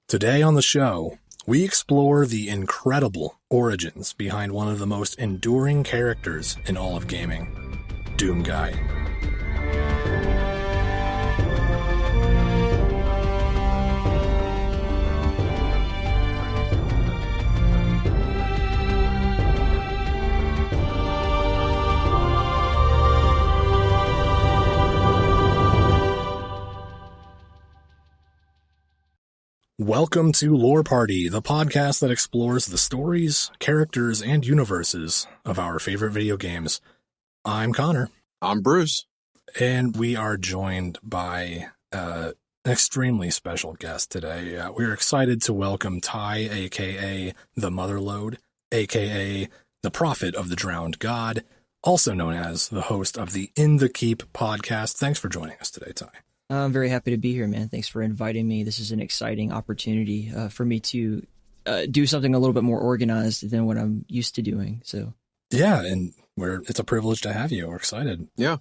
Today on the show, we explore the incredible origins behind one of the most enduring characters in all of gaming, Doom Guy. Welcome to Lore Party, the podcast that explores the stories, characters, and universes of our favorite video games. I'm Connor. I'm Bruce. And we are joined by an extremely special guest today. We're excited to welcome Ty, a.k.a. the Motherlode, a.k.a. the Prophet of the Drowned God, also known as the host of the In the Keep podcast. Thanks for joining us today, Ty. I'm very happy to be here, man. Thanks for inviting me. This is an exciting opportunity for me to do something a little bit more organized than what I'm used to doing. So, yeah, and it's a privilege to have you. We're excited. Yeah.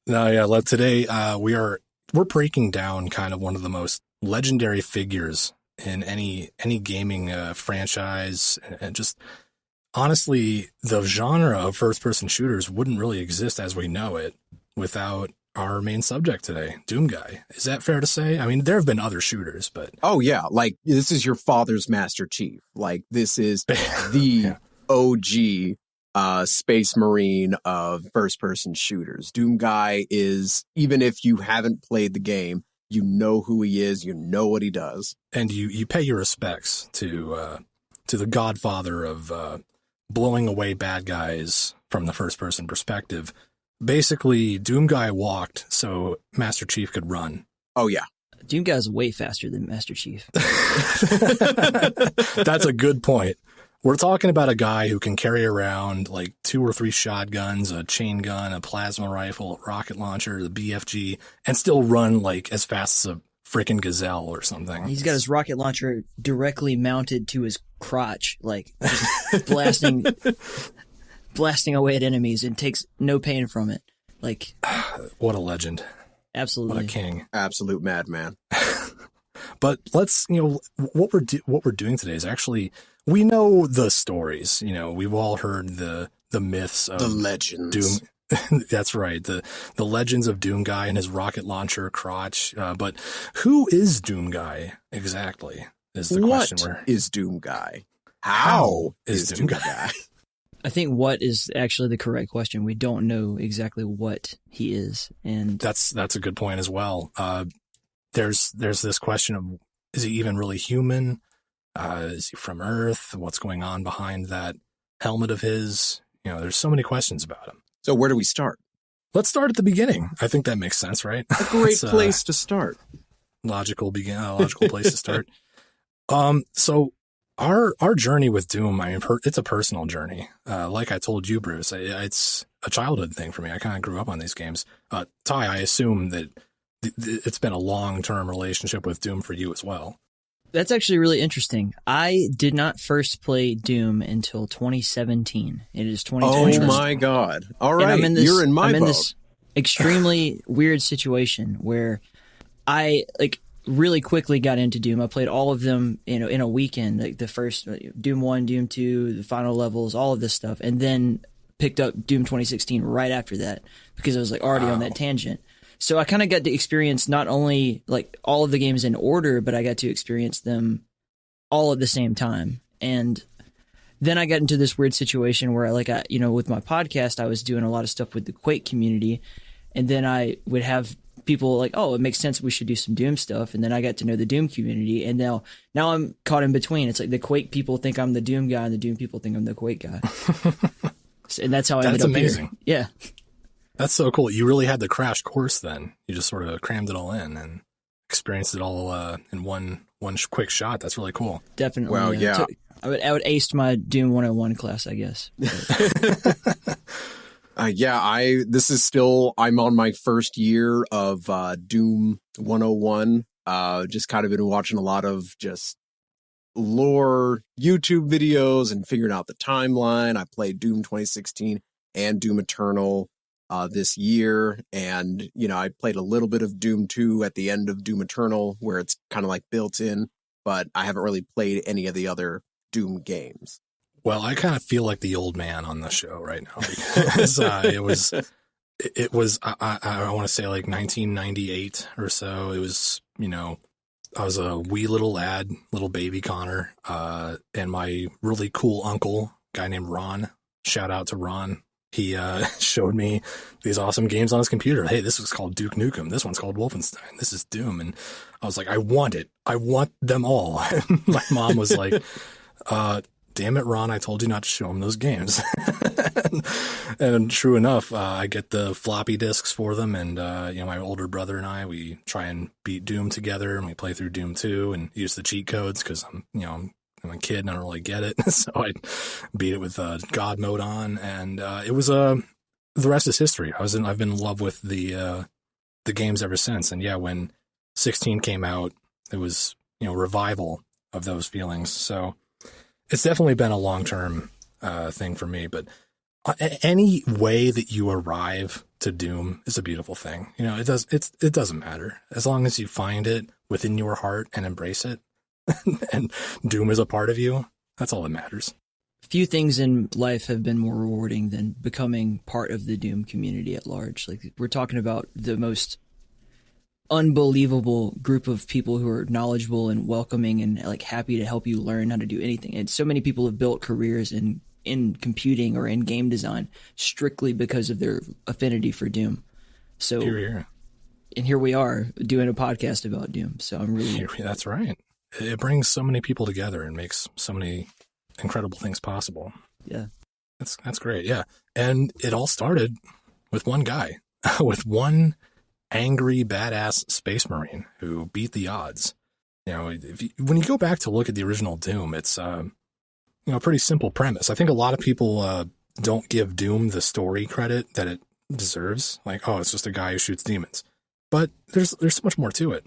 Today we're breaking down kind of one of the most legendary figures in any gaming franchise, and just honestly, the genre of first-person shooters wouldn't really exist as we know it without our main subject today, Doom Guy. Is that fair to say? I mean, there have been other shooters, but... Oh, yeah. Like, this is your father's Master Chief. Like, this is the OG Space Marine of first-person shooters. Doom Guy is, even if you haven't played the game, you know who he is, you know what he does. And you pay your respects to the godfather of blowing away bad guys from the first-person perspective. Basically, Doom Guy walked so Master Chief could run. Oh, yeah. Doom Guy's way faster than Master Chief. That's a good point. We're talking about a guy who can carry around like 2 or 3 shotguns, a chain gun, a plasma rifle, a rocket launcher, the BFG, and still run like as fast as a freaking gazelle or something. He's got his rocket launcher directly mounted to his crotch, like just blasting away at enemies and takes no pain from it. Like, what a legend. Absolutely. What a king. Absolute madman. But let's, what we're doing today is actually, we know the stories. We've all heard the myths of the legends. Doom. That's right. The legends of Doom Guy and his rocket launcher crotch. But who is Doom Guy exactly? Is the question. What is Doom Guy? How is Doom Guy? I think what is actually the correct question. We don't know exactly what he is, and that's a good point as well. There's this question of, is he even really human? Is he from Earth? What's going on behind that helmet of his? There's so many questions about him. So where do we start? Let's start at the beginning. I think that makes sense, right? A great place to start. Logical place to start. So Our journey with Doom, I mean, it's a personal journey. Like I told you, Bruce, it's a childhood thing for me. I kind of grew up on these games. Ty, I assume that it's been a long-term relationship with Doom for you as well. That's actually really interesting. I did not first play Doom until 2017. It is 2020. Oh my God. All right, you're in my boat. I'm in this extremely weird situation where I, really quickly got into Doom. I played all of them, in a weekend, like the first Doom 1, Doom 2, the final levels, all of this stuff, and then picked up Doom 2016 right after that because I was already on that tangent. So I kind of got to experience not only all of the games in order, but I got to experience them all at the same time. And then I got into this weird situation where with my podcast, I was doing a lot of stuff with the Quake community, and then I would have people it makes sense we should do some Doom stuff, and then I got to know the Doom community, and now I'm caught in between. It's like the Quake people think I'm the Doom guy, and the Doom people think I'm the Quake guy. And that's how I ended up amazing. Here. Yeah, that's so cool. You really had the crash course then. You just sort of crammed it all in and experienced it all in one quick shot. That's really cool. Definitely. Well, yeah. I would ace my Doom 101 class, I guess. This is still, I'm on my first year of Doom 101. Just kind of been watching a lot of just lore YouTube videos and figuring out the timeline. I played Doom 2016 and Doom Eternal this year. And, I played a little bit of Doom 2 at the end of Doom Eternal, where it's kind of built in but I haven't really played any of the other Doom games. Well, I kind of feel like the old man on the show right now because it was I want to say like 1998 or so. It was, I was a wee little lad, little baby Connor, and my really cool uncle, guy named Ron. Shout out to Ron. He showed me these awesome games on his computer. Hey, this was called Duke Nukem. This one's called Wolfenstein. This is Doom. And I was like, I want it. I want them all. And my mom was like, damn it, Ron, I told you not to show him those games. And true enough, I get the floppy disks for them. And, my older brother and I, we try and beat Doom together, and we play through Doom 2 and use the cheat codes because I'm a kid and I don't really get it. So I beat it with God mode on, and it was the rest is history. I've been in love with the games ever since. And yeah, when 16 came out, it was revival of those feelings. So it's definitely been a long-term thing for me. But any way that you arrive to Doom is a beautiful thing. It doesn't matter as long as you find it within your heart and embrace it. And Doom is a part of you. That's all that matters. Few things in life have been more rewarding than becoming part of the Doom community at large. Like, we're talking about the most unbelievable group of people who are knowledgeable and welcoming and like happy to help you learn how to do anything. And so many people have built careers in computing or in game design strictly because of their affinity for Doom. So here. And here we are doing a podcast about Doom. So I'm really that's right. It brings so many people together and makes so many incredible things possible. Yeah. That's great. Yeah. And it all started with one guy, with one angry, badass space marine who beat the odds. When you go back to look at the original Doom, it's, a pretty simple premise. I think a lot of people don't give Doom the story credit that it deserves. Like, oh, it's just a guy who shoots demons. But there's so much more to it.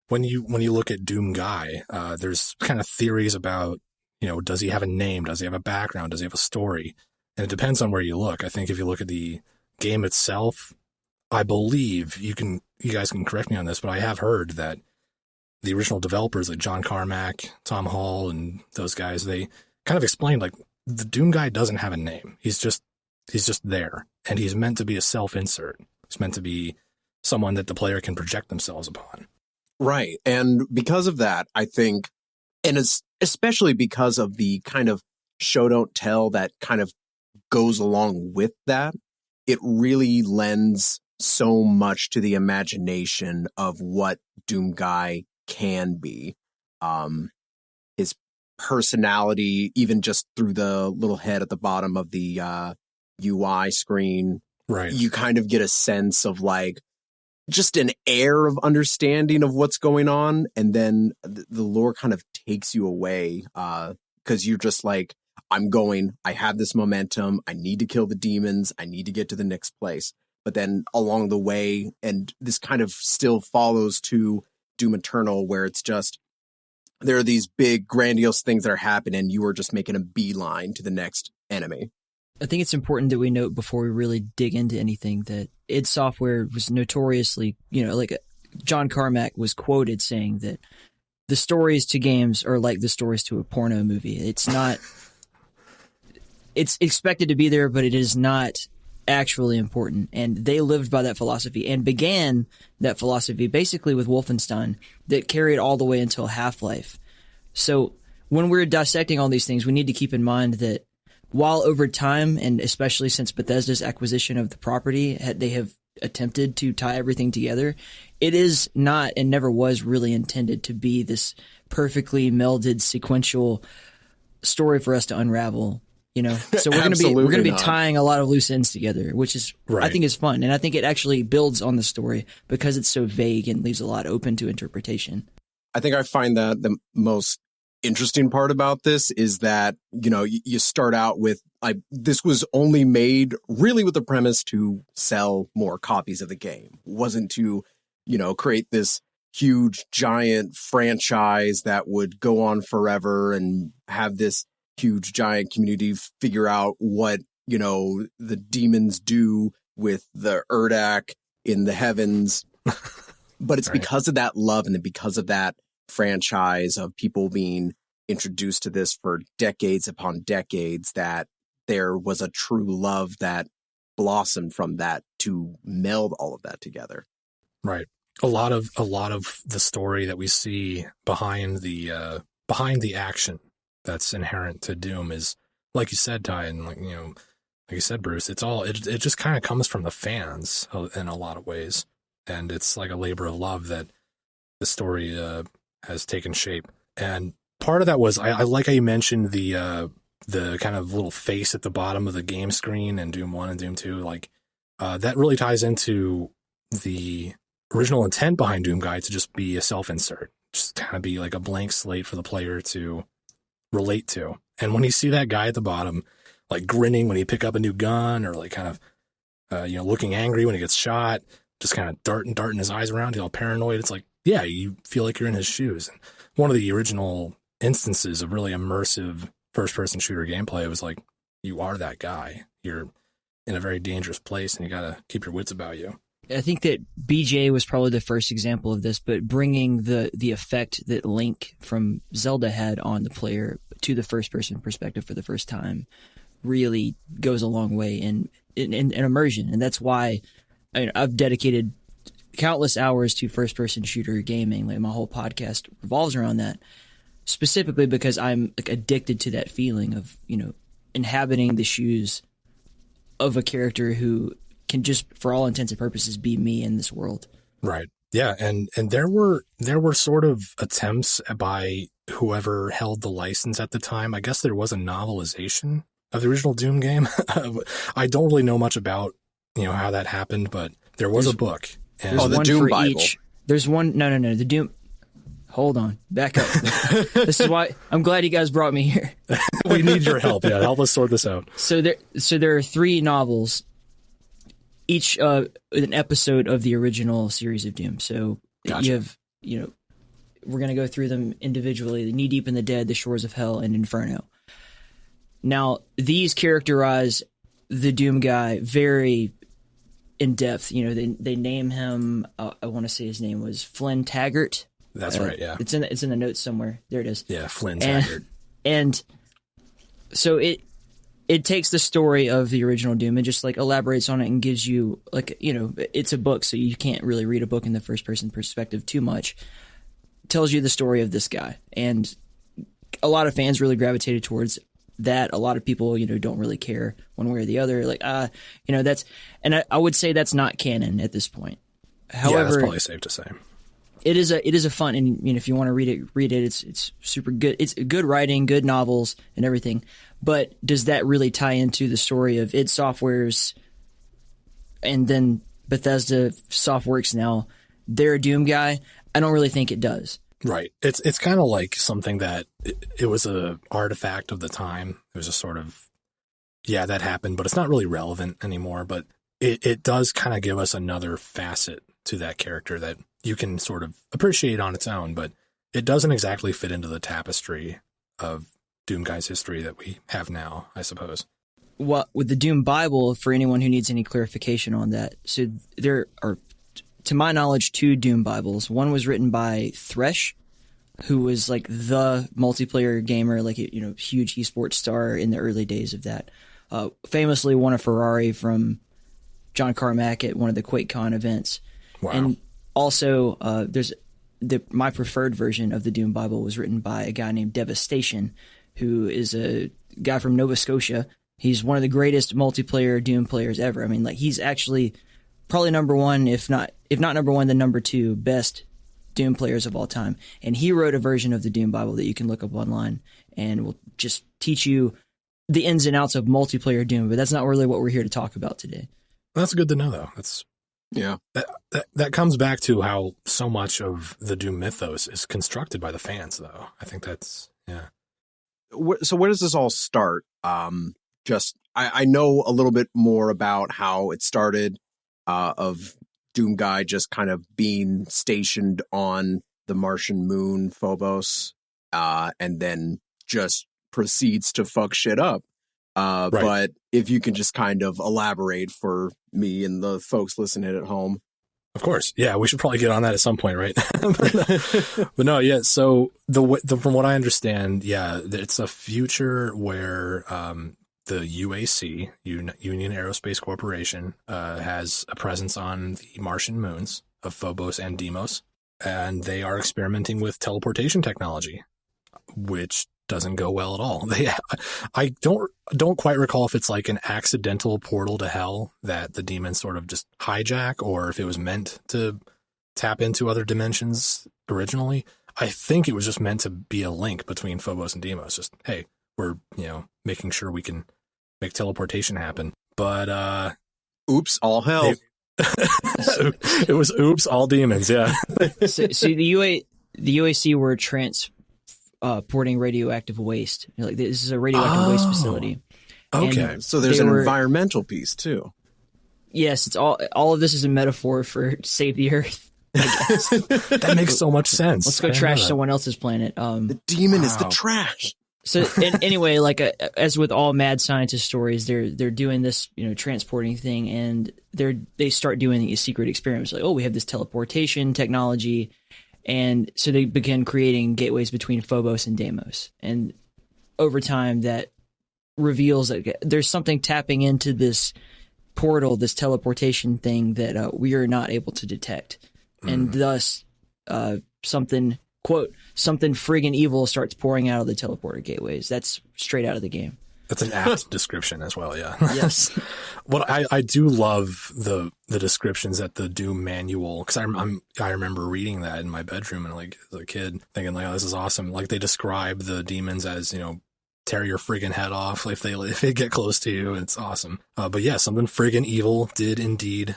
When you look at Doom Guy, there's kind of theories about, does he have a name? Does he have a background? Does he have a story? And it depends on where you look. I think if you look at the game itself, I believe you guys can correct me on this, but I have heard that the original developers like John Carmack, Tom Hall, and those guys, they kind of explained like the Doom Guy doesn't have a name. He's just there, and he's meant to be a self-insert. He's meant to be someone that the player can project themselves upon. Right. And because of that, I think, and it's especially because of the kind of show don't tell that kind of goes along with that, it really lends so much to the imagination of what Doom Guy can be. His personality, even just through the little head at the bottom of the UI screen, right? You kind of get a sense of like, just an air of understanding of what's going on. And then the lore kind of takes you away because you're just like, I have this momentum. I need to kill the demons. I need to get to the next place. But then along the way, and this kind of still follows to Doom Eternal, where it's just, there are these big grandiose things that are happening and you are just making a beeline to the next enemy. I think it's important that we note before we really dig into anything that id Software was notoriously, like John Carmack was quoted saying that the stories to games are like the stories to a porno movie. It's not, it's expected to be there, but it is not actually important. And they lived by that philosophy and began that philosophy basically with Wolfenstein that carried all the way until Half-Life. So when we're dissecting all these things, we need to keep in mind that while over time, and especially since Bethesda's acquisition of the property, they have attempted to tie everything together, it is not and never was really intended to be this perfectly melded sequential story for us to unravel. So we're going to be tying a lot of loose ends together, which is right. I think is fun, and I think it actually builds on the story because it's so vague and leaves a lot open to interpretation. I think I find that the most interesting part about this is that, you start out with this was only made really with the premise to sell more copies of the game. It wasn't to, create this huge giant franchise that would go on forever and have this huge giant community figure out what, the demons do with the Urdak in the heavens. But it's right. Because of that love and because of that franchise of people being introduced to this for decades upon decades, that there was a true love that blossomed from that to meld all of that together. Right. A lot of the story that we see behind the action that's inherent to Doom is, like you said, Ty, and like you said, Bruce, it just kind of comes from the fans in a lot of ways, and it's like a labor of love that the story has taken shape. And part of that was I like how you mentioned the kind of little face at the bottom of the game screen in Doom 1 and Doom 2. Like that really ties into the original intent behind Doom Guide to just be a self-insert, just kind of be like a blank slate for the player to relate to. And when you see that guy at the bottom, like grinning when he pick up a new gun, or like kind of looking angry when he gets shot, just kind of darting his eyes around, all paranoid, it's like, yeah, you feel like you're in his shoes. And one of the original instances of really immersive first-person shooter gameplay was like, you are that guy. You're in a very dangerous place, and you got to keep your wits about you. I think that BJ was probably the first example of this, but bringing the effect that Link from Zelda had on the player to the first-person perspective for the first time really goes a long way in immersion. And that's why I've dedicated countless hours to first-person shooter gaming. Like, my whole podcast revolves around that, specifically because I'm like addicted to that feeling of, inhabiting the shoes of a character who can just, for all intents and purposes, be me in this world. Right. Yeah. And there were sort of attempts by whoever held the license at the time. I guess there was a novelization of the original Doom game. I don't really know much about, how that happened, but there's a book. And There's the one Doom for Bible. each. There's one. No. The Doom. Hold on. Back up. This is why I'm glad you guys brought me here. we need your help. Yeah. Help us sort this out. So there are 3 novels, each an episode of the original series of Doom. So Gotcha. you have, we're going to go through them individually: the Knee Deep in the Dead, The Shores of Hell, and Inferno. Now, these characterize the Doom guy very in depth. They name him, I want to say his name was Flynn Taggart. That's right. Yeah. It's in the notes somewhere. There it is. Yeah. Flynn Taggart. And so it takes the story of the original Doom and just like elaborates on it and gives you like, it's a book, so you can't really read a book in the first person perspective too much. Tells you the story of this guy. And a lot of fans really gravitated towards that. A lot of people, don't really care one way or the other. Like, that's, and I would say that's not canon at this point. However, yeah, that's probably safe to say. It is a fun, and if you want to read it. It's super good. It's good writing, good novels, and everything. But does that really tie into the story of id Software's, and then Bethesda Softworks now, their Doom guy? I don't really think it does. Right. It's kind of like something that it was a artifact of the time. It was a sort of, yeah, that happened, but it's not really relevant anymore. But it does kind of give us another facet to that character that you can sort of appreciate on its own, but it doesn't exactly fit into the tapestry of Doom Guy's history that we have now, I suppose. Well, with the Doom Bible, for anyone who needs any clarification on that, so there are, to my knowledge, 2 Doom Bibles. One was written by Thresh, who was like the multiplayer gamer, like huge esports star in the early days of that. Famously won a Ferrari from John Carmack at one of the QuakeCon events. Wow. And also, my preferred version of the Doom Bible was written by a guy named Devastation, who is a guy from Nova Scotia. He's one of the greatest multiplayer Doom players ever. I mean, like, he's actually probably number 1, if not number 1, then number 2 best Doom players of all time. And he wrote a version of the Doom Bible that you can look up online and will just teach you the ins and outs of multiplayer Doom. But that's not really what we're here to talk about today. That's good to know, though. Yeah. That comes back to how so much of the Doom mythos is constructed by the fans, though. I think that's, yeah. So where does this all start? I know a little bit more about how it started, of Doom Guy just kind of being stationed on the Martian moon Phobos, and then just proceeds to fuck shit up. Right. But if you can just kind of elaborate for me and the folks listening at home. Of course. Yeah, we should probably get on that at some point, right? But no, yeah. So from what I understand, yeah, it's a future where the UAC, Union Aerospace Corporation, has a presence on the Martian moons of Phobos and Deimos, and they are experimenting with teleportation technology, which doesn't go well at all. I don't quite recall if it's like an accidental portal to hell that the demons sort of just hijack, or if it was meant to tap into other dimensions originally. I think it was just meant to be a link between Phobos and Deimos. Just, hey, we're, making sure we can make teleportation happen. But oops, all hell. It was oops, all demons. Yeah. So the UAC were porting radioactive waste. Like, this is a radioactive waste facility. Okay. And So there's an environmental piece too. Yes, it's all of this is a metaphor for save the Earth, I guess. That makes so much sense. Let's go trash someone else's planet. The demon is the trash. So anyway, like as with all mad scientist stories, they're doing this, transporting thing, and they start doing these secret experiments. Like, oh, we have this teleportation technology. And so they begin creating gateways between Phobos and Deimos. And over time, that reveals that there's something tapping into this portal, this teleportation thing that we are not able to detect. And thus, something friggin' evil starts pouring out of the teleporter gateways. That's straight out of the game. That's an apt description as well, yeah. Yes. What I do love the descriptions at the Doom manual, because I remember reading that in my bedroom and like as a kid thinking like, oh, this is awesome. Like they describe the demons as, tear your friggin' head off if they get close to you. It's awesome. But yeah, something friggin' evil did indeed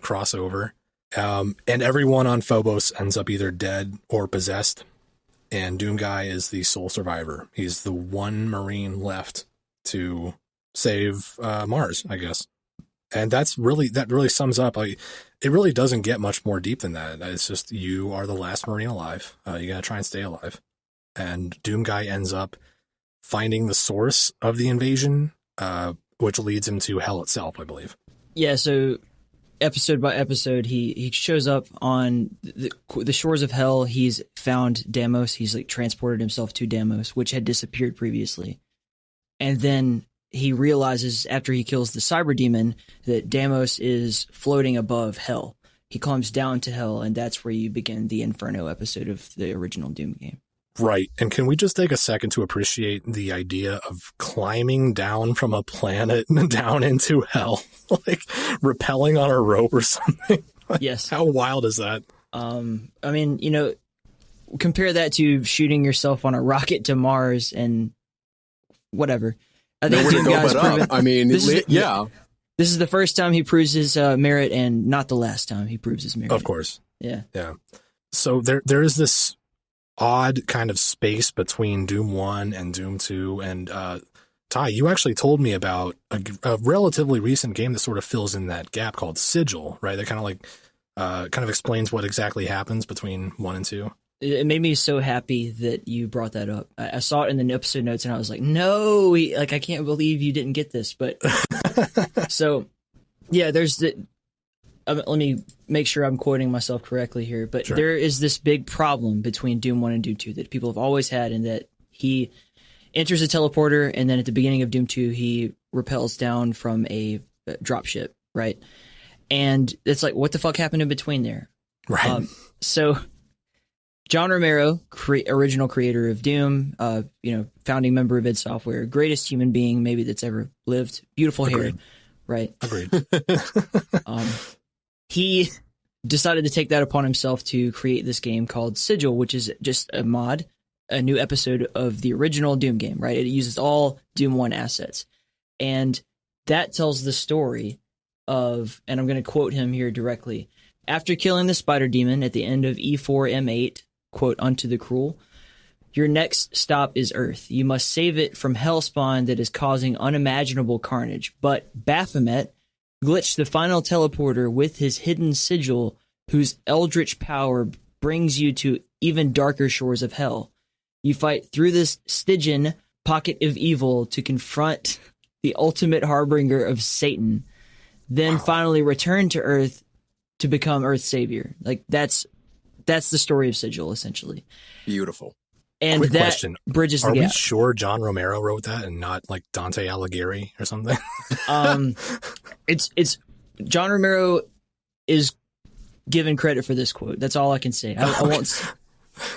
cross over. And everyone on Phobos ends up either dead or possessed. And Doom Guy is the sole survivor. He's the one Marine left to save Mars, I guess. And that really sums up. It really doesn't get much more deep than that. It's just you are the last Marine alive. You got to try and stay alive. And Doom Guy ends up finding the source of the invasion, which leads him to hell itself, I believe. Yeah, so episode by episode, he shows up on the shores of hell. He's found Deimos. He's like transported himself to Deimos, which had disappeared previously. And then he realizes after he kills the cyber demon that Deimos is floating above hell. He climbs down to hell, and that's where you begin the Inferno episode of the original Doom game. Right. And can we just take a second to appreciate the idea of climbing down from a planet down into hell? Like rappelling on a rope or something? Yes. How wild is that? I mean, compare that to shooting yourself on a rocket to Mars and whatever. I think Doom Guy's proven. I mean, this is the first time he proves his merit, and not the last time he proves his merit. Of course. Yeah. So there is this odd kind of space between Doom 1 and Doom 2. And Ty, you actually told me about a relatively recent game that sort of fills in that gap called Sigil, right? That kind of explains what exactly happens between 1 and 2. It made me so happy that you brought that up. I saw it in the episode notes and I was like, no, I can't believe you didn't get this. But so, yeah, there's let me make sure I'm quoting myself correctly here. But sure. There is this big problem between Doom 1 and Doom 2 that people have always had, in that he enters a teleporter and then at the beginning of Doom 2, he rappels down from a dropship, right? And it's like, what the fuck happened in between there? Right. So John Romero, original creator of Doom, founding member of id Software, greatest human being maybe that's ever lived. Beautiful hair, right? Agreed. He decided to take that upon himself to create this game called Sigil, which is just a mod, a new episode of the original Doom game, right? It uses all Doom 1 assets. And that tells the story of, and I'm going to quote him here directly, after killing the spider demon at the end of E4M8, quote, unto the cruel, your next stop is Earth. You must save it from hellspawn that is causing unimaginable carnage. But Baphomet glitched the final teleporter with his hidden sigil, whose eldritch power brings you to even darker shores of hell. You fight through this Stygian pocket of evil to confront the ultimate harbinger of Satan, then finally return to Earth to become Earth's savior. Like that's the story of Sigil, essentially. Beautiful. And Quick that question. bridges the Are we gap. sure John Romero wrote that and not like Dante Alighieri or something? It's John Romero is given credit for this quote. That's all I can say. I won't.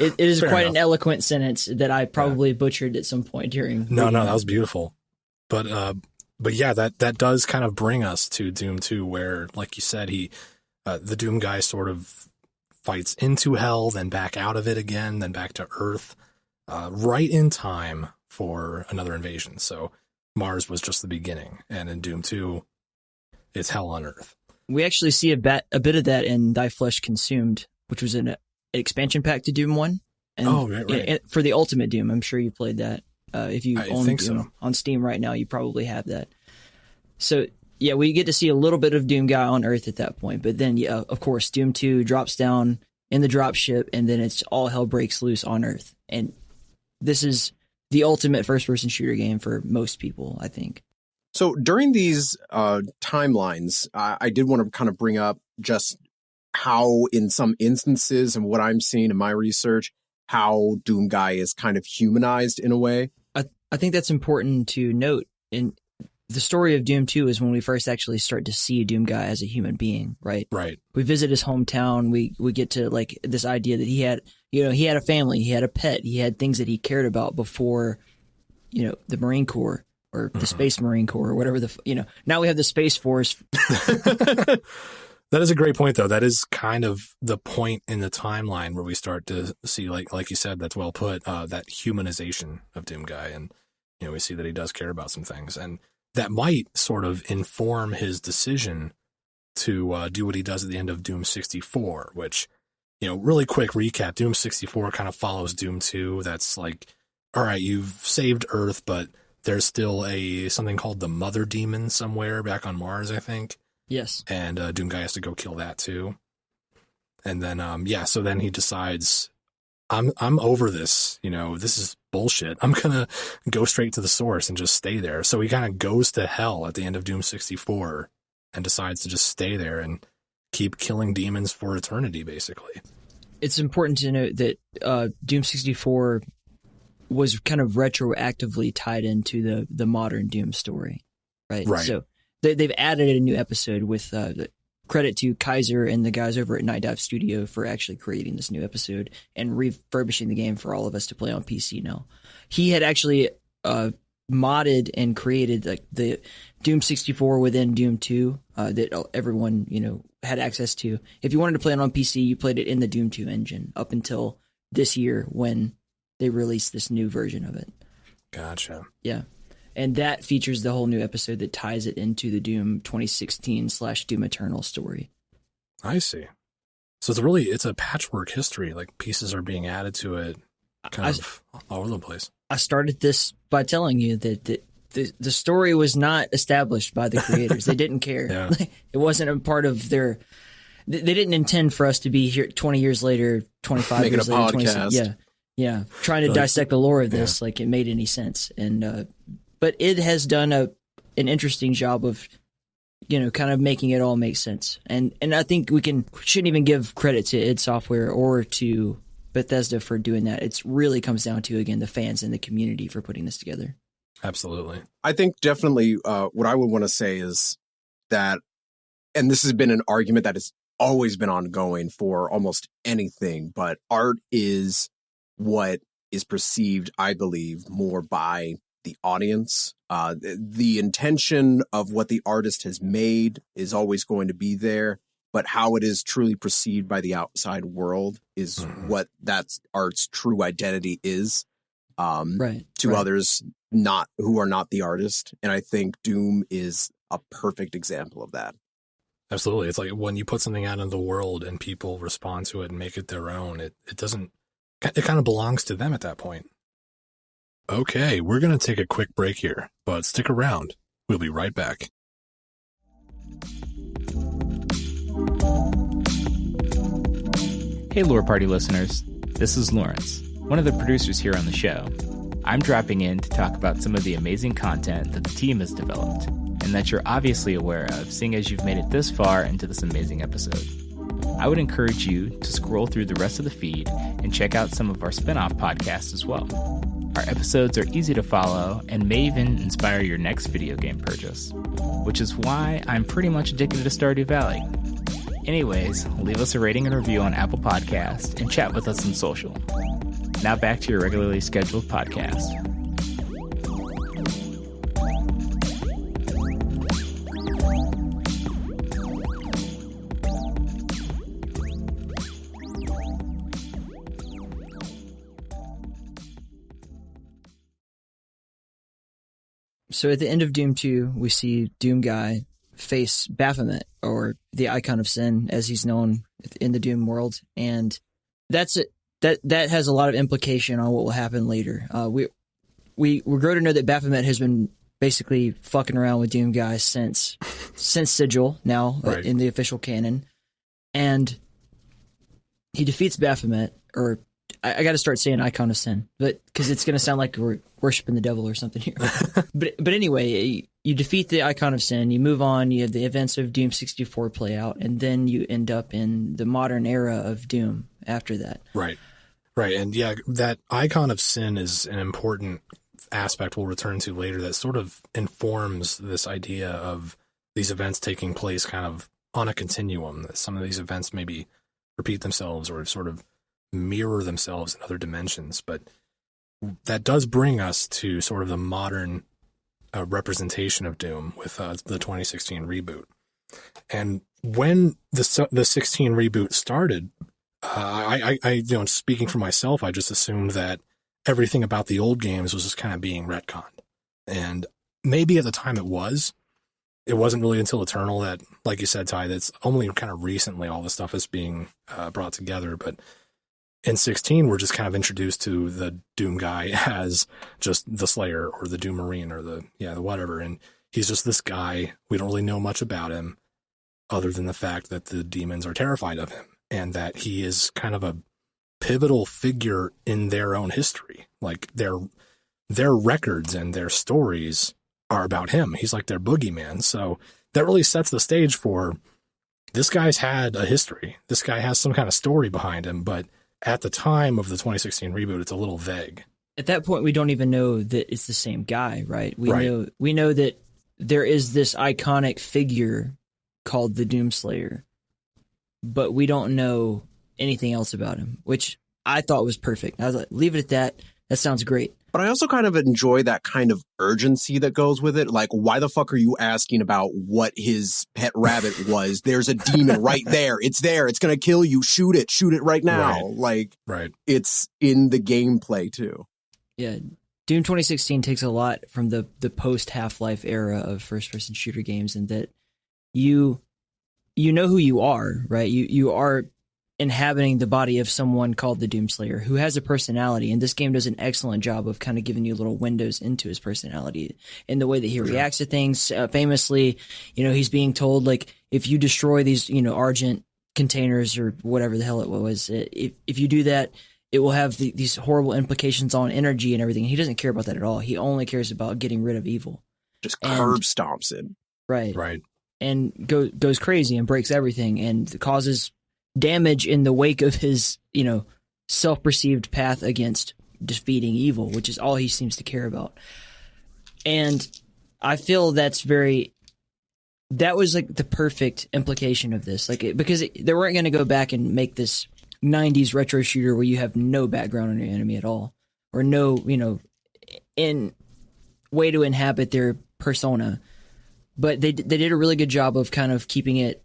It is Fair quite enough. an eloquent sentence that I probably butchered at some point during. No, that was beautiful. But yeah, that does kind of bring us to Doom 2, where, like you said, the Doom guy sort of fights into hell, then back out of it again, then back to Earth, right in time for another invasion. So Mars was just the beginning, and in Doom 2, it's hell on Earth. We actually see a bit of that in Thy Flesh Consumed, which was an expansion pack to Doom 1. And right. for the Ultimate Doom, I'm sure you played that. If you I own think Doom so. on Steam right now, you probably have that. So, yeah, we get to see a little bit of Doom guy on Earth at that point. But then, yeah, of course, Doom 2 drops down in the dropship, and then it's all hell breaks loose on Earth. And this is the ultimate first-person shooter game for most people, I think. So during these timelines, I did want to kind of bring up just how in some instances and what I'm seeing in my research, how Doom Guy is kind of humanized in a way. I think that's important to note. In the story of Doom 2 is when we first actually start to see Doom Guy as a human being, right? Right. We visit his hometown. We get to like this idea that he had a family, he had a pet, he had things that he cared about before, the Marine Corps or the Space Marine Corps or whatever now we have the Space Force. That is a great point, though. That is kind of the point in the timeline where we start to see, like you said, that's well put, that humanization of Doom Guy. And, we see that he does care about some things. And that might sort of inform his decision to do what he does at the end of Doom 64, which, really quick recap, Doom 64 kind of follows Doom 2. That's like, all right, you've saved Earth, but there's still something called the Mother Demon somewhere back on Mars, I think. Yes. And Doom Guy has to go kill that too. And then, so then he decides, I'm over this, this is bullshit. I'm going to go straight to the source and just stay there. So he kind of goes to hell at the end of Doom 64 and decides to just stay there and keep killing demons for eternity, basically. It's important to note that Doom 64 was kind of retroactively tied into the modern Doom story, right? Right. So they've added a new episode with credit to Kaiser and the guys over at Night Dive Studio for actually creating this new episode and refurbishing the game for all of us to play on PC now. He had actually modded and created like the Doom 64 within Doom 2 that everyone had access to. If you wanted to play it on PC, you played it in the Doom 2 engine up until this year when they released this new version of it. Gotcha. Yeah. And that features the whole new episode that ties it into the Doom 2016/Doom Eternal story. I see. So it's a patchwork history. Like pieces are being added to it kind of all over the place. I started this by telling you that the story was not established by the creators. They didn't care. Yeah. It wasn't a part of their... They didn't intend for us to be here 20 years later, 25 Making years a later. podcast. Yeah. Trying to dissect the lore of this like it made any sense. And but it has done an interesting job of, kind of making it all make sense. And I think we shouldn't even give credit to id Software or to Bethesda for doing that. It really comes down to, again, the fans and the community for putting this together. Absolutely. I think definitely what I would want to say is that, and this has been an argument that has always been ongoing for almost anything, but art is what is perceived, I believe, more by the audience. The intention of what the artist has made is always going to be there, but how it is truly perceived by the outside world is what that art's true identity is. To others who are not the artist. And I think Doom is a perfect example of that. Absolutely. It's like when you put something out in the world and people respond to it and make it their own, it kind of belongs to them at that point. Okay, we're going to take a quick break here, but stick around. We'll be right back. Hey, Lore Party listeners. This is Lawrence, one of the producers here on the show. I'm dropping in to talk about some of the amazing content that the team has developed, and that you're obviously aware of, seeing as you've made it this far into this amazing episode. I would encourage you to scroll through the rest of the feed and check out some of our spin-off podcasts as well. Our episodes are easy to follow and may even inspire your next video game purchase, which is why I'm pretty much addicted to Stardew Valley. Anyways, leave us a rating and review on Apple Podcasts and chat with us on social. Now back to your regularly scheduled podcast. So at the end of Doom 2, we see Doom Guy face Baphomet, or the Icon of Sin, as he's known in the Doom world, and that's it. That has a lot of implication on what will happen later. We grow to know that Baphomet has been basically fucking around with Doom Guy since Sigil now, right, in the official canon, and he defeats Baphomet, or I got to start saying Icon of Sin, but because it's going to sound like we're worshiping the devil or something here. but anyway, you defeat the Icon of Sin, you move on, you have the events of Doom 64 play out, and then you end up in the modern era of Doom after that. Right. And yeah, that Icon of Sin is an important aspect we'll return to later that sort of informs this idea of these events taking place kind of on a continuum, that some of these events maybe repeat themselves or sort of mirror themselves in other dimensions. But that does bring us to sort of the modern representation of Doom with the 2016 reboot. And when the 16 reboot started, I speaking for myself, I just assumed that everything about the old games was just kind of being retconned. And maybe at the time it wasn't really until Eternal that, like you said, Ty, that's only kind of recently all this stuff is being brought together. But in 16, we're just kind of introduced to the Doom Guy as just the Slayer or the Doom Marine or the whatever. And he's just this guy. We don't really know much about him other than the fact that the demons are terrified of him and that he is kind of a pivotal figure in their own history. Like their records and their stories are about him. He's like their boogeyman. So that really sets the stage for this guy's had a history. This guy has some kind of story behind him, but at the time of the 2016 reboot, it's a little vague. At that point, we don't even know that it's the same guy, right? We Right. know that there is this iconic figure called the Doomslayer, but we don't know anything else about him, which I thought was perfect. I was like, leave it at that. That sounds great. But I also kind of enjoy that kind of urgency that goes with it. Like, why the fuck are you asking about what his pet rabbit was? There's a demon right there. It's there. It's going to kill you. Shoot it. Shoot it right now. Right. It's in the gameplay too. Yeah. Doom 2016 takes a lot from the post Half-Life era of first-person shooter games, and that you know who you are, right? You are inhabiting the body of someone called the Doomslayer who has a personality, and this game does an excellent job of kind of giving you little windows into his personality in the way that he reacts to things. Famously, he's being told, like, if you destroy these, Argent containers or whatever the hell it was, if you do that, it will have these horrible implications on energy and everything. He doesn't care about that at all. He only cares about getting rid of evil. Just curb stomps it. Right. And goes crazy and breaks everything and causes damage in the wake of his, self-perceived path against defeating evil, which is all he seems to care about. And I feel that was like the perfect implication of this, because they weren't going to go back and make this 90s retro shooter where you have no background on your enemy at all, or no, in way to inhabit their persona. But they did a really good job of kind of keeping it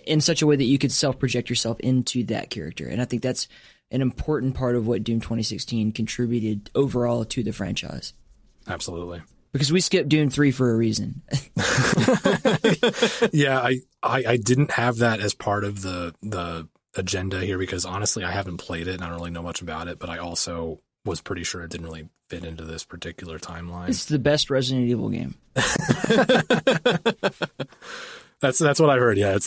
in such a way that you could self-project yourself into that character. And I think that's an important part of what Doom 2016 contributed overall to the franchise. Absolutely. Because we skipped Doom 3 for a reason. Yeah, I didn't have that as part of the agenda here because honestly I haven't played it and I don't really know much about it, but I also was pretty sure it didn't really fit into this particular timeline. It's the best Resident Evil game. That's what I heard. Yeah, it's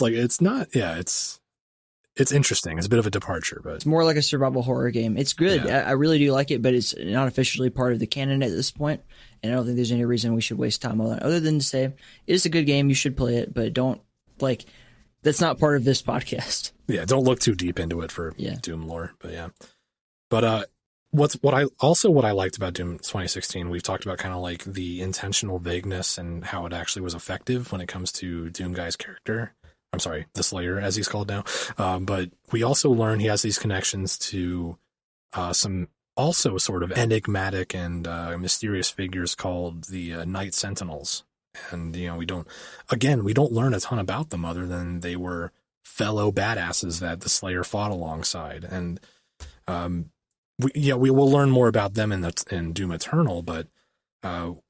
interesting. It's a bit of a departure, but it's more like a survival horror game. It's good. Yeah. I really do like it, but it's not officially part of the canon at this point, and I don't think there's any reason we should waste time on it other than to say it's a good game. You should play it, but don't that's not part of this podcast. Yeah, don't look too deep into it for Yeah. Doom lore, but yeah. But what I liked about Doom 2016, we've talked about kind of like the intentional vagueness and how it actually was effective when it comes to Doom Guy's character. I'm sorry, the Slayer, as he's called now. But we also learn he has these connections to some also sort of enigmatic and mysterious figures called the Night Sentinels. And, you know, we don't learn a ton about them other than they were fellow badasses that the Slayer fought alongside. And we will learn more about them in Doom Eternal, but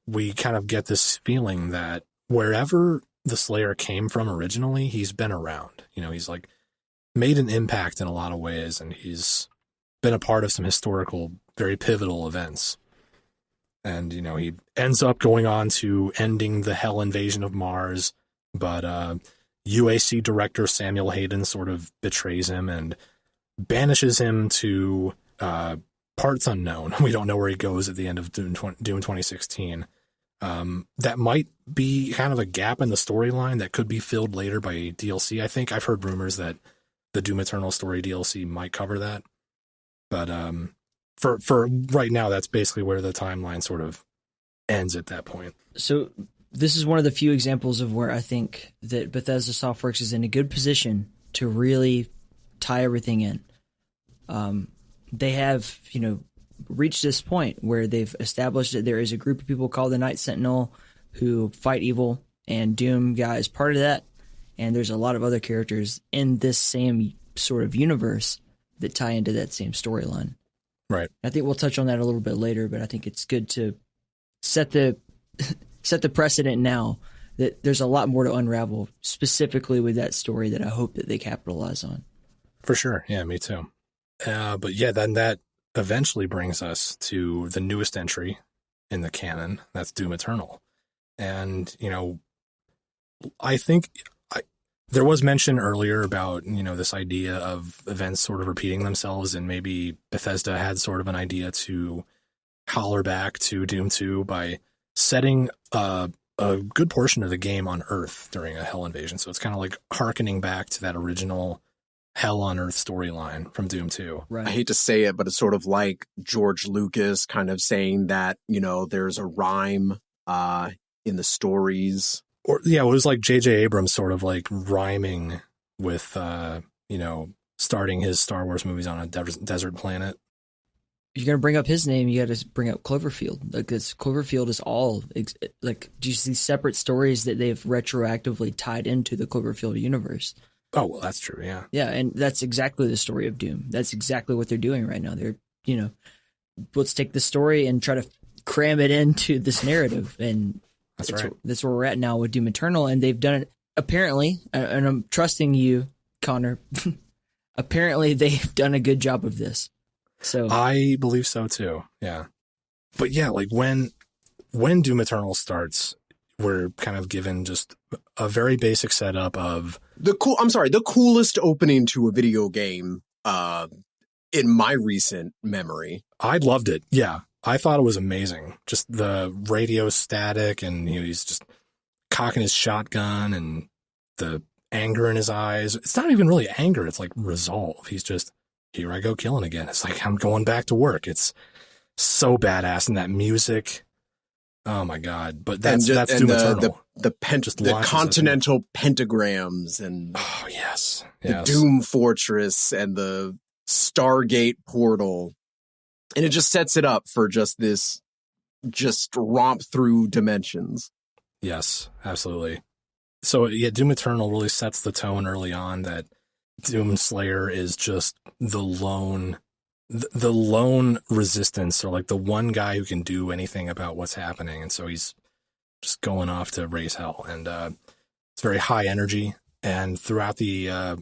we kind of get this feeling that wherever the Slayer came from originally, he's been around. You know, he's like made an impact in a lot of ways, and he's been a part of some historical, very pivotal events. And, you know, he ends up going on to ending the Hell invasion of Mars, but UAC director Samuel Hayden sort of betrays him and banishes him to parts unknown. We don't know where he goes at the end of Doom 2016. That might be kind of a gap in the storyline that could be filled later by DLC. I think I've heard rumors that the Doom Eternal story DLC might cover that. But for right now, that's basically where the timeline sort of ends at that point. So this is one of the few examples of where I think that Bethesda Softworks is in a good position to really tie everything in. They have, you know, reached this point where they've established that there is a group of people called the Night Sentinel who fight evil, and Doom Guy is part of that. And there's a lot of other characters in this same sort of universe that tie into that same storyline. Right. I think we'll touch on that a little bit later, but I think it's good to set the precedent now that there's a lot more to unravel, specifically with that story that I hope that they capitalize on. For sure. Yeah, me too. But yeah, then that eventually brings us to the newest entry in the canon. That's Doom Eternal. And, you know, I think there was mention earlier about, you know, this idea of events sort of repeating themselves, and maybe Bethesda had sort of an idea to holler back to Doom 2 by setting a good portion of the game on Earth during a Hell invasion. So it's kind of like hearkening back to that original Hell on Earth storyline from Doom 2. Right. I hate to say it, but it's sort of like George Lucas kind of saying that, you know, there's a rhyme in the stories. Or yeah, it was like J.J. Abrams sort of like rhyming with, you know, starting his Star Wars movies on a desert planet. You're going to bring up his name, you got to bring up Cloverfield. Like, Cloverfield is all, like, do you see separate stories that they've retroactively tied into the Cloverfield universe? Oh, well, that's true, yeah. Yeah, and that's exactly the story of Doom. That's exactly what they're doing right now. They're, you know, let's take the story and try to cram it into this narrative. And That's right. That's where we're at now with Doom Eternal. And they've done it, apparently, and I'm trusting you, Connor, apparently they've done a good job of this. So I believe so too. Yeah. But yeah, like when Doom Eternal starts, we're kind of given just a very basic setup of The coolest opening to a video game in my recent memory. I loved it. Yeah. I thought it was amazing. Just the radio static, and you know, he's just cocking his shotgun and the anger in his eyes. It's not even really anger. It's like resolve. He's just, here I go killing again. It's like, I'm going back to work. It's so badass. And that music. Oh my God. But that's Doom Eternal. The continental pentagrams and oh yes. The Doom Fortress and the Stargate portal. And it just sets it up for just romp through dimensions. Yes, absolutely. So yeah, Doom Eternal really sets the tone early on that Doom Slayer is just the lone resistance, or like the one guy who can do anything about what's happening. And so he's just going off to raise hell. And it's very high energy. And throughout the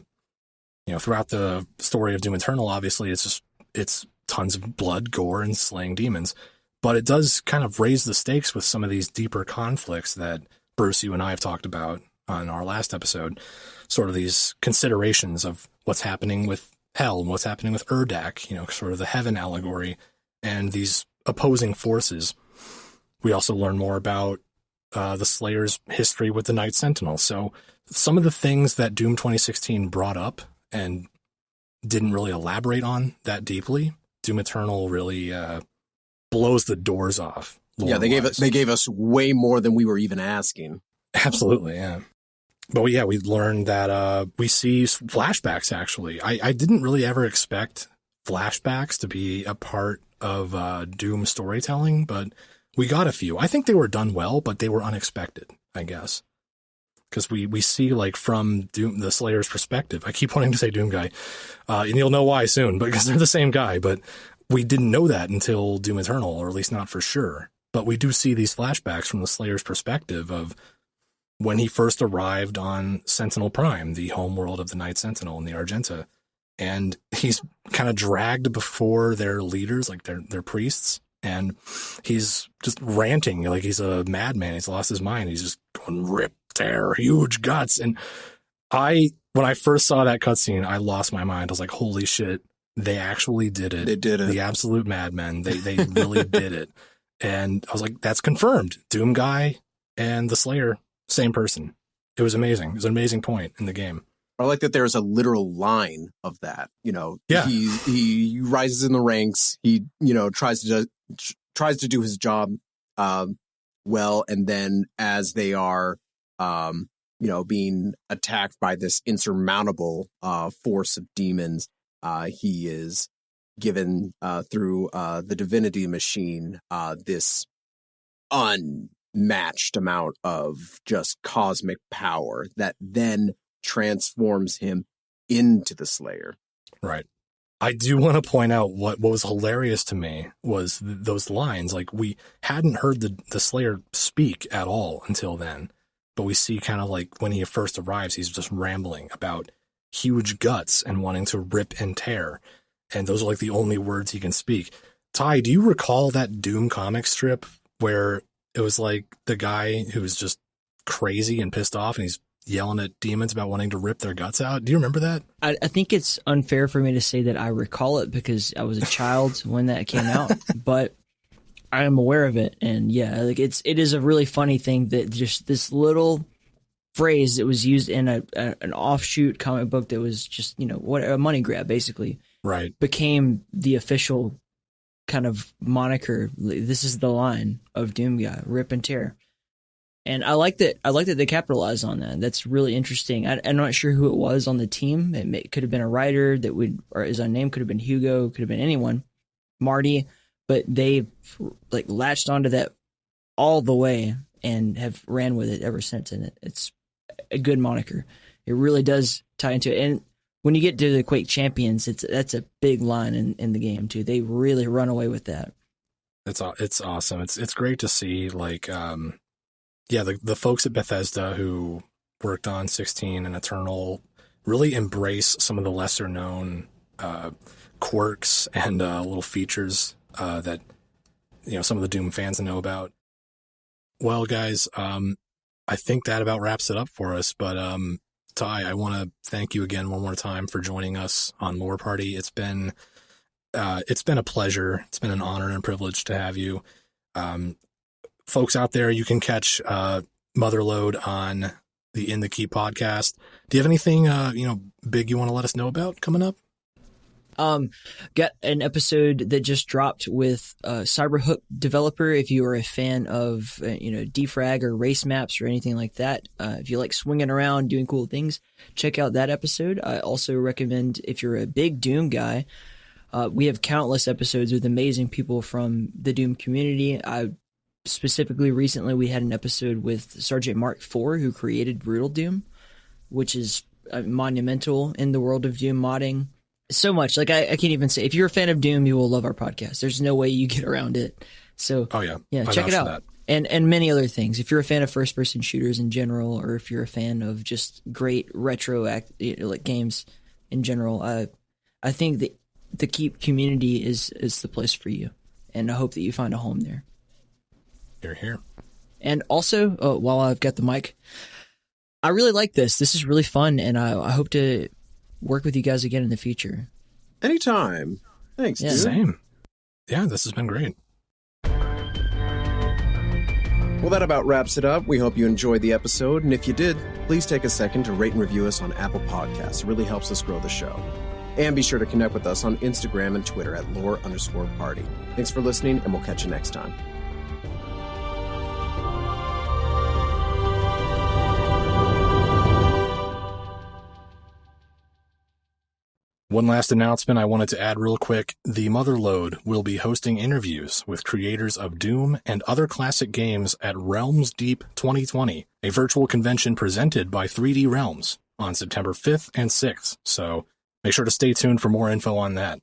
story of Doom Eternal, obviously it's tons of blood, gore, and slaying demons. But it does kind of raise the stakes with some of these deeper conflicts that Bruce, you and I have talked about on our last episode. Sort of these considerations of what's happening with Hell and what's happening with Urdak, you know, sort of the heaven allegory, and these opposing forces. We also learn more about the Slayer's history with the Night Sentinel. So some of the things that Doom 2016 brought up and didn't really elaborate on that deeply, Doom Eternal really blows the doors off. Yeah, they gave us way more than we were even asking. Absolutely, yeah. But we learned that we see flashbacks, actually. I didn't really ever expect flashbacks to be a part of Doom storytelling, but we got a few. I think they were done well, but they were unexpected, I guess. Because we see, like, from Doom, the Slayer's perspective. I keep wanting to say Doom guy, and you'll know why soon, because they're the same guy, but we didn't know that until Doom Eternal, or at least not for sure. But we do see these flashbacks from the Slayer's perspective of when he first arrived on Sentinel Prime, the homeworld of the Night Sentinel and the Argenta. And he's kind of dragged before their leaders, like their priests, and he's just ranting like he's a madman. He's lost his mind. He's just going rip, tear, huge guts. And when I first saw that cutscene, I lost my mind. I was like, holy shit, they actually did it. They did it. The absolute madmen. They really did it. And I was like, that's confirmed. Doom guy and the Slayer, same person. It was amazing. It was an amazing point in the game. I like that there's a literal line of that. Yeah. He rises in the ranks. He tries to do his job well, and then as they are being attacked by this insurmountable force of demons, he is given through the divinity machine this unmatched amount of just cosmic power that then transforms him into the Slayer. Right. I do want to point out what was hilarious to me was those lines. Like, we hadn't heard the Slayer speak at all until then, but we see kind of like when he first arrives, he's just rambling about huge guts and wanting to rip and tear. And those are like the only words he can speak. Ty, do you recall that Doom comic strip where it was like the guy who was just crazy and pissed off and he's yelling at demons about wanting to rip their guts out? Do you remember that? I think it's unfair for me to say that I recall it because I was a child when that came out, but I am aware of it. And yeah, like it is a really funny thing that just this little phrase that was used in an offshoot comic book that was just, a money grab basically. Right. Became the official kind of moniker. This is the line of Doom guy, rip and tear. And I like that they capitalized on that. That's really interesting. I'm not sure who it was on the team. It could have been a writer or his own name could have been Hugo, could have been anyone, Marty, but they like latched onto that all the way and have ran with it ever since. And it's a good moniker. It really does tie into it. And when you get to the Quake Champions, that's a big line in the game too. They really run away with that. It's awesome. It's great to see, like, the folks at Bethesda who worked on 16 and Eternal really embrace some of the lesser known quirks and little features that some of the Doom fans know about. Well, guys, I think that about wraps it up for us. But Ty, I want to thank you again one more time for joining us on Lore Party. It's been a pleasure. It's been an honor and privilege to have you. Folks out there, you can catch Motherload on the In the Key podcast. Do you have anything big you want to let us know about coming up? Got an episode that just dropped with Cyberhook developer. If you are a fan of defrag or race maps or anything like that, if you like swinging around doing cool things, check out that episode. I also recommend, if you're a big Doom guy, we have countless episodes with amazing people from the Doom community. Specifically, recently we had an episode with Sergeant Mark IV, who created Brutal Doom, which is monumental in the world of Doom modding. So much. Like, I can't even say. If you're a fan of Doom, you will love our podcast. There's no way you get around it. So, check it out. And many other things. If you're a fan of first-person shooters in general, or if you're a fan of just great retro games in general, I think that the Keep community is the place for you. And I hope that you find a home there. You're here. And also, while I've got the mic, I really like this. This is really fun, and I hope to work with you guys again in the future. Anytime. Thanks, dude. Same. Yeah, this has been great. Well, that about wraps it up. We hope you enjoyed the episode, and if you did, please take a second to rate and review us on Apple Podcasts. It really helps us grow the show. And be sure to connect with us on Instagram and Twitter at lore_party. Thanks for listening, and we'll catch you next time. One last announcement I wanted to add real quick. The Motherlode will be hosting interviews with creators of Doom and other classic games at Realms Deep 2020, a virtual convention presented by 3D Realms on September 5th and 6th. So make sure to stay tuned for more info on that.